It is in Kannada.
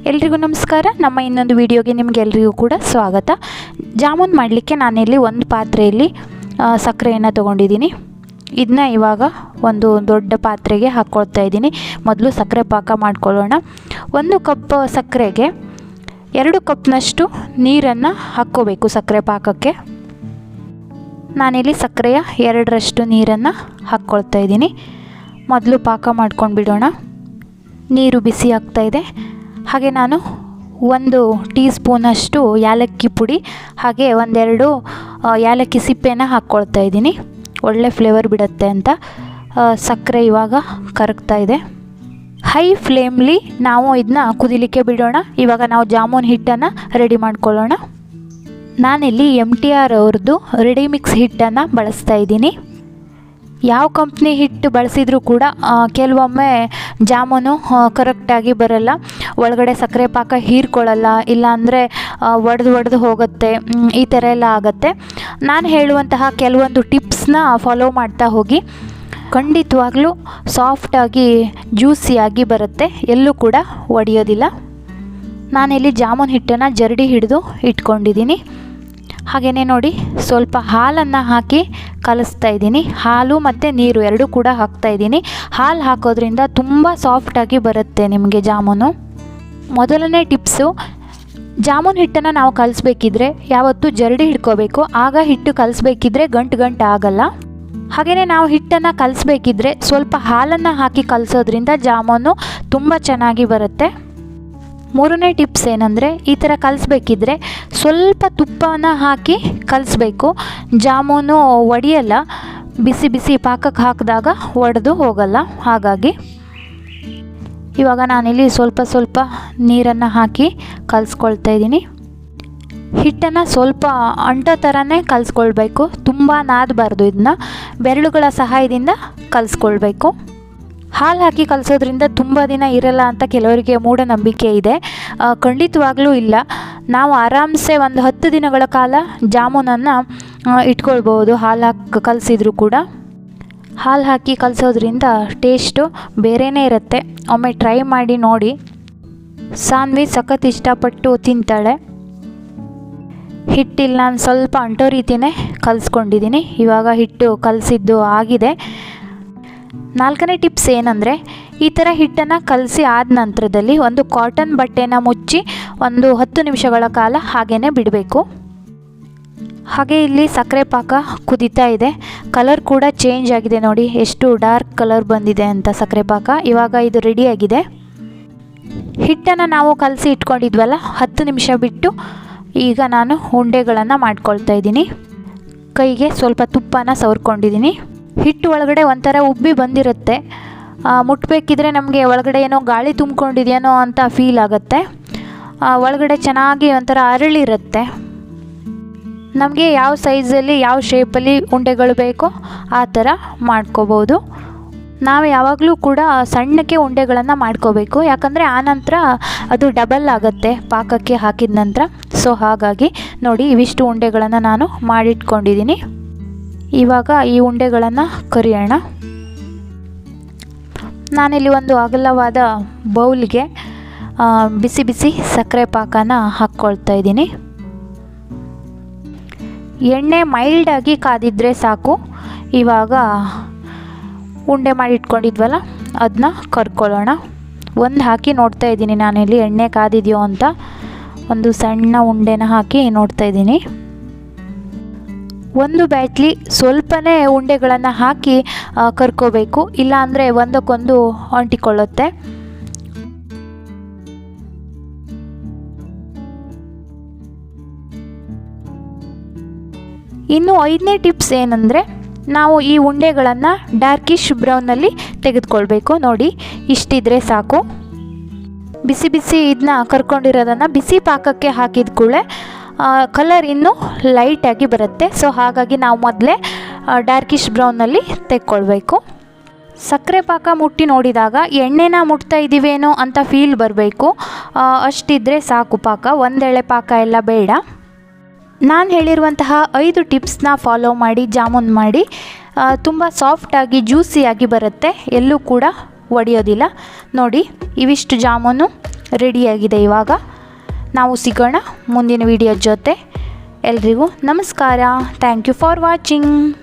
ಎಲ್ರಿಗೂ ನಮಸ್ಕಾರ. ನಮ್ಮ ಇನ್ನೊಂದು ವಿಡಿಯೋಗೆ ನಿಮಗೆಲ್ಲರಿಗೂ ಕೂಡ ಸ್ವಾಗತ. ಜಾಮೂನ್ ಮಾಡಲಿಕ್ಕೆ ನಾನಿಲ್ಲಿ ಒಂದು ಪಾತ್ರೆಯಲ್ಲಿ ಸಕ್ಕರೆಯನ್ನು ತೊಗೊಂಡಿದ್ದೀನಿ. ಇದನ್ನ ಇವಾಗ ಒಂದು ದೊಡ್ಡ ಪಾತ್ರೆಗೆ ಹಾಕ್ಕೊಳ್ತಾ ಇದ್ದೀನಿ. ಮೊದಲು ಸಕ್ಕರೆ ಪಾಕ ಮಾಡ್ಕೊಳ್ಳೋಣ. 1 ಕಪ್ ಸಕ್ಕರೆಗೆ 2 ಕಪ್ನಷ್ಟು ನೀರನ್ನು ಹಾಕ್ಕೋಬೇಕು ಸಕ್ಕರೆ ಪಾಕಕ್ಕೆ. ನಾನಿಲ್ಲಿ ಸಕ್ಕರೆಯ 2ರಷ್ಟು ನೀರನ್ನು ಹಾಕ್ಕೊಳ್ತಾ ಇದ್ದೀನಿ. ಮೊದಲು ಪಾಕ ಮಾಡ್ಕೊಂಡು ಬಿಡೋಣ. ನೀರು ಬಿಸಿ ಆಗ್ತಾಯಿದೆ. ಹಾಗೆ ನಾನು 1 ಟೀ ಸ್ಪೂನಷ್ಟು ಏಲಕ್ಕಿ ಪುಡಿ ಹಾಗೆ 1-2 ಏಲಕ್ಕಿ ಸಿಪ್ಪೆನ ಹಾಕ್ಕೊಳ್ತಾ ಇದ್ದೀನಿ. ಒಳ್ಳೆ ಫ್ಲೇವರ್ ಬಿಡುತ್ತೆ ಅಂತ. ಸಕ್ಕರೆ ಇವಾಗ ಕರಗ್ತಾ ಇದೆ. ಹೈ ಫ್ಲೇಮ್ಲಿ ನಾವು ಇದನ್ನ ಕುದಿಲಿಕ್ಕೆ ಬಿಡೋಣ. ಇವಾಗ ನಾವು ಜಾಮೂನ್ ಹಿಟ್ಟನ್ನು ರೆಡಿ ಮಾಡ್ಕೊಳ್ಳೋಣ. ನಾನಿಲ್ಲಿ MTR ಅವ್ರದ್ದು ರೆಡಿ ಮಿಕ್ಸ್ ಹಿಟ್ಟನ್ನು ಬಳಸ್ತಾ ಇದ್ದೀನಿ. ಯಾವ ಕಂಪ್ನಿ ಹಿಟ್ಟು ಬಳಸಿದರೂ ಕೂಡ ಕೆಲವೊಮ್ಮೆ ಜಾಮೂನು ಕರೆಕ್ಟಾಗಿ ಬರಲ್ಲ, ಒಳಗಡೆ ಸಕ್ಕರೆ ಪಾಕ ಹೀರ್ಕೊಳ್ಳಲ್ಲ, ಇಲ್ಲಾಂದರೆ ಒಡೆದು ಹೋಗುತ್ತೆ, ಈ ಥರ ಎಲ್ಲ ಆಗುತ್ತೆ. ನಾನು ಹೇಳುವಂತಹ ಕೆಲವೊಂದು ಟಿಪ್ಸ್ನ ಫಾಲೋ ಮಾಡ್ತಾ ಹೋಗಿ, ಖಂಡಿತವಾಗ್ಲೂ ಸಾಫ್ಟಾಗಿ ಜ್ಯೂಸಿಯಾಗಿ ಬರುತ್ತೆ, ಎಲ್ಲೂ ಕೂಡ ಒಡೆಯೋದಿಲ್ಲ. ನಾನಿಲ್ಲಿ ಜಾಮೂನ್ ಹಿಟ್ಟನ್ನು ಜರಡಿ ಹಿಡಿದು ಇಟ್ಕೊಂಡಿದ್ದೀನಿ. ಹಾಗೆಯೇ ನೋಡಿ, ಸ್ವಲ್ಪ ಹಾಲನ್ನು ಹಾಕಿ ಕಲಿಸ್ತಾ ಇದ್ದೀನಿ. ಹಾಲು ಮತ್ತು ನೀರು ಎರಡೂ ಕೂಡ ಹಾಕ್ತಾ ಇದ್ದೀನಿ. ಹಾಲು ಹಾಕೋದ್ರಿಂದ ತುಂಬ ಸಾಫ್ಟಾಗಿ ಬರುತ್ತೆ ನಿಮಗೆ ಜಾಮೂನು. ಮೊದಲನೇ ಟಿಪ್ಸು, ಜಾಮೂನ್ ಹಿಟ್ಟನ್ನು ನಾವು ಕಲಿಸ್ಬೇಕಿದ್ರೆ ಯಾವತ್ತೂ ಜರಡಿ ಹಿಡ್ಕೋಬೇಕು. ಆಗ ಹಿಟ್ಟು ಕಲಿಸ್ಬೇಕಿದ್ರೆ ಗಂಟು ಆಗಲ್ಲ. ಹಾಗೆಯೇ ನಾವು ಹಿಟ್ಟನ್ನು ಕಲಿಸ್ಬೇಕಿದ್ರೆ ಸ್ವಲ್ಪ ಹಾಲನ್ನು ಹಾಕಿ ಕಲಿಸೋದ್ರಿಂದ ಜಾಮೂನು ತುಂಬ ಚೆನ್ನಾಗಿ ಬರುತ್ತೆ. 3ನೇ ಟಿಪ್ಸ್ ಏನಂದರೆ, ಈ ಥರ ಕಲಿಸ್ಬೇಕಿದ್ರೆ ಸ್ವಲ್ಪ ತುಪ್ಪನ ಹಾಕಿ ಕಲಿಸ್ಬೇಕು. ಜಾಮೂನು ಒಡೆಯಲ್ಲ, ಬಿಸಿ ಪಾಕಕ್ಕೆ ಹಾಕಿದಾಗ ಒಡೆದು ಹೋಗಲ್ಲ. ಹಾಗಾಗಿ ಇವಾಗ ನಾನಿಲ್ಲಿ ಸ್ವಲ್ಪ ನೀರನ್ನು ಹಾಕಿ ಕಲಿಸ್ಕೊಳ್ತಾ ಇದ್ದೀನಿ. ಹಿಟ್ಟನ್ನು ಸ್ವಲ್ಪ ಅಂಟೋ ಥರನೇ ಕಲಿಸ್ಕೊಳ್ಬೇಕು, ತುಂಬ ನಾದಬಾರ್ದು. ಇದನ್ನ ಬೆರಳುಗಳ ಸಹಾಯದಿಂದ ಕಲಿಸ್ಕೊಳ್ಬೇಕು. ಹಾಲು ಹಾಕಿ ಕಲಿಸೋದ್ರಿಂದ ತುಂಬ ದಿನ ಇರಲ್ಲ ಅಂತ ಕೆಲವರಿಗೆ ಮೂಢನಂಬಿಕೆ ಇದೆ. ಖಂಡಿತವಾಗ್ಲೂ ಇಲ್ಲ. ನಾವು ಆರಾಮ್ಸೆ ಒಂದು 10 ದಿನಗಳ ಕಾಲ ಜಾಮೂನನ್ನು ಇಟ್ಕೊಳ್ಬೋದು ಹಾಲು ಹಾಕಿ ಕಲಿಸಿದ್ರು ಕೂಡ. ಹಾಲು ಹಾಕಿ ಕಲಿಸೋದ್ರಿಂದ ಟೇಸ್ಟು ಬೇರೆಯೇ ಇರುತ್ತೆ. ಒಮ್ಮೆ ಟ್ರೈ ಮಾಡಿ ನೋಡಿ. ಸಾನ್ವಿ ಸಖತ್ ಇಷ್ಟಪಟ್ಟು ತಿಂತಾಳೆ. ಹಿಟ್ಟಿಲ್ಲಿ ನಾನು ಸ್ವಲ್ಪ ಅಂಟೋ ರೀತಿಯೇ ಕಲಿಸ್ಕೊಂಡಿದ್ದೀನಿ. ಇವಾಗ ಹಿಟ್ಟು ಕಲಸಿದ್ದು ಆಗಿದೆ. 4ನೇ ಟಿಪ್ಸ್ ಏನಂದರೆ, ಈ ಥರ ಹಿಟ್ಟನ್ನು ಕಲಸಿ ಆದ ನಂತರದಲ್ಲಿ ಒಂದು ಕಾಟನ್ ಬಟ್ಟೆನ ಮುಚ್ಚಿ ಒಂದು 10 ನಿಮಿಷಗಳ ಕಾಲ ಹಾಗೇ ಬಿಡಬೇಕು. ಹಾಗೆ ಇಲ್ಲಿ ಸಕ್ಕರೆ ಪಾಕ ಕುದೀತಾ ಇದೆ. ಕಲರ್ ಕೂಡ ಚೇಂಜ್ ಆಗಿದೆ. ನೋಡಿ ಎಷ್ಟು ಡಾರ್ಕ್ ಕಲರ್ ಬಂದಿದೆ ಅಂತ ಸಕ್ಕರೆ ಪಾಕ. ಇವಾಗ ಇದು ರೆಡಿಯಾಗಿದೆ. ಹಿಟ್ಟನ್ನು ನಾವು ಕಲಸಿ ಇಟ್ಕೊಂಡಿದ್ವಲ್ಲ, 10 ನಿಮಿಷ ಬಿಟ್ಟು ಈಗ ನಾನು ಉಂಡೆಗಳನ್ನು ಮಾಡ್ಕೊಳ್ತಾ ಇದ್ದೀನಿ. ಕೈಗೆ ಸ್ವಲ್ಪ ತುಪ್ಪನ ಸವರ್ಕೊಂಡಿದ್ದೀನಿ. ಹಿಟ್ಟು ಒಳಗಡೆ ಒಂಥರ ಉಬ್ಬಿ ಬಂದಿರುತ್ತೆ. ಮುಟ್ಟಬೇಕಿದ್ರೆ ನಮಗೆ ಒಳಗಡೆ ಏನೋ ಗಾಳಿ ತುಂಬ್ಕೊಂಡಿದೆಯೇನೋ ಅಂತ ಫೀಲ್ ಆಗುತ್ತೆ. ಒಳಗಡೆ ಚೆನ್ನಾಗಿ ಒಂಥರ ಅರಳಿರುತ್ತೆ. ನಮಗೆ ಯಾವ ಸೈಜಲ್ಲಿ ಯಾವ ಶೇಪಲ್ಲಿ ಉಂಡೆಗಳು ಬೇಕೋ ಆ ಥರ ಮಾಡ್ಕೋಬೋದು. ನಾವು ಯಾವಾಗಲೂ ಕೂಡ ಸಣ್ಣಕ್ಕೆ ಉಂಡೆಗಳನ್ನು ಮಾಡ್ಕೋಬೇಕು, ಯಾಕಂದರೆ ಆನಂತರ ಅದು ಡಬಲ್ ಆಗುತ್ತೆ ಪಾಕಕ್ಕೆ ಹಾಕಿದ ನಂತರ. ಸೊ ಹಾಗಾಗಿ ನೋಡಿ, ಇವಿಷ್ಟು ಉಂಡೆಗಳನ್ನು ನಾನು ಮಾಡಿಟ್ಕೊಂಡಿದ್ದೀನಿ. ಇವಾಗ ಈ ಉಂಡೆಗಳನ್ನು ಕರಿಯೋಣ. ನಾನಿಲ್ಲಿ ಒಂದು ಅಗಲವಾದ ಬೌಲ್ಗೆ ಬಿಸಿ ಸಕ್ಕರೆ ಪಾಕನ ಹಾಕ್ಕೊಳ್ತಾ ಇದ್ದೀನಿ. ಎಣ್ಣೆ ಮೈಲ್ಡಾಗಿ ಕಾದಿದ್ರೆ ಸಾಕು. ಇವಾಗ ಉಂಡೆ ಮಾಡಿಟ್ಕೊಂಡಿದ್ವಲ್ಲ ಅದನ್ನ ಕರ್ಕೊಳ್ಳೋಣ. ಒಂದು ಹಾಕಿ ನೋಡ್ತಾ ಇದ್ದೀನಿ ನಾನಿಲ್ಲಿ ಎಣ್ಣೆ ಕಾದಿದೆಯೋ ಅಂತ. ಒಂದು ಸಣ್ಣ ಉಂಡೆನ ಹಾಕಿ ನೋಡ್ತಾ ಇದ್ದೀನಿ. ಒಂದು ಬ್ಯಾಟ್ಲಿ ಸ್ವಲ್ಪನೇ ಉಂಡೆಗಳನ್ನು ಹಾಕಿ ಕರ್ಕೋಬೇಕು, ಇಲ್ಲಾಂದರೆ ಒಂದಕ್ಕೊಂದು ಅಂಟಿಕೊಳ್ಳುತ್ತೆ. ಇನ್ನು 5ನೇ ಟಿಪ್ಸ್ ಏನಂದರೆ, ನಾವು ಈ ಉಂಡೆಗಳನ್ನು ಡಾರ್ಕಿಶ್ ಬ್ರೌನಲ್ಲಿ ತೆಗೆದುಕೊಳ್ಬೇಕು. ನೋಡಿ, ಇಷ್ಟಿದ್ರೆ ಸಾಕು. ಬಿಸಿ ಇದನ್ನ ಕರ್ಕೊಂಡಿರೋದನ್ನು ಬಿಸಿ ಪಾಕಕ್ಕೆ ಹಾಕಿದ ಕೂಡಲೇ ಕಲರ್ ಇನ್ನೂ ಲೈಟಾಗಿ ಬರುತ್ತೆ. ಸೊ ಹಾಗಾಗಿ ನಾವು ಮೊದಲೇ ಡಾರ್ಕಿಶ್ ಬ್ರೌನಲ್ಲಿ ತೆಕ್ಕೊಳ್ಬೇಕು. ಸಕ್ಕರೆ ಪಾಕ ಮುಟ್ಟಿ ನೋಡಿದಾಗ ಎಣ್ಣೆನ ಮುಟ್ತಾ ಇದ್ದೀವೇನೋ ಅಂತ ಫೀಲ್ ಬರಬೇಕು. ಅಷ್ಟಿದ್ರೆ ಸಾಕು ಪಾಕ, ಒಂದೆಳೆ ಪಾಕ ಎಲ್ಲ ಬೇಡ. ನಾನು ಹೇಳಿರುವಂತಹ 5 ಟಿಪ್ಸ್ನ ಫಾಲೋ ಮಾಡಿ ಜಾಮೂನ್ ಮಾಡಿ. ತುಂಬ ಸಾಫ್ಟಾಗಿ ಜ್ಯೂಸಿಯಾಗಿ ಬರುತ್ತೆ, ಎಲ್ಲೂ ಕೂಡ ಒಡೆಯೋದಿಲ್ಲ. ನೋಡಿ, ಇವಿಷ್ಟು ಜಾಮೂನು ರೆಡಿಯಾಗಿದೆ. ಇವಾಗ ನಾವು ಸಿಗೋಣ ಮುಂದಿನ ವಿಡಿಯೋ ಜೊತೆ. ಎಲ್ರಿಗೂ ನಮಸ್ಕಾರ. Thank you for watching.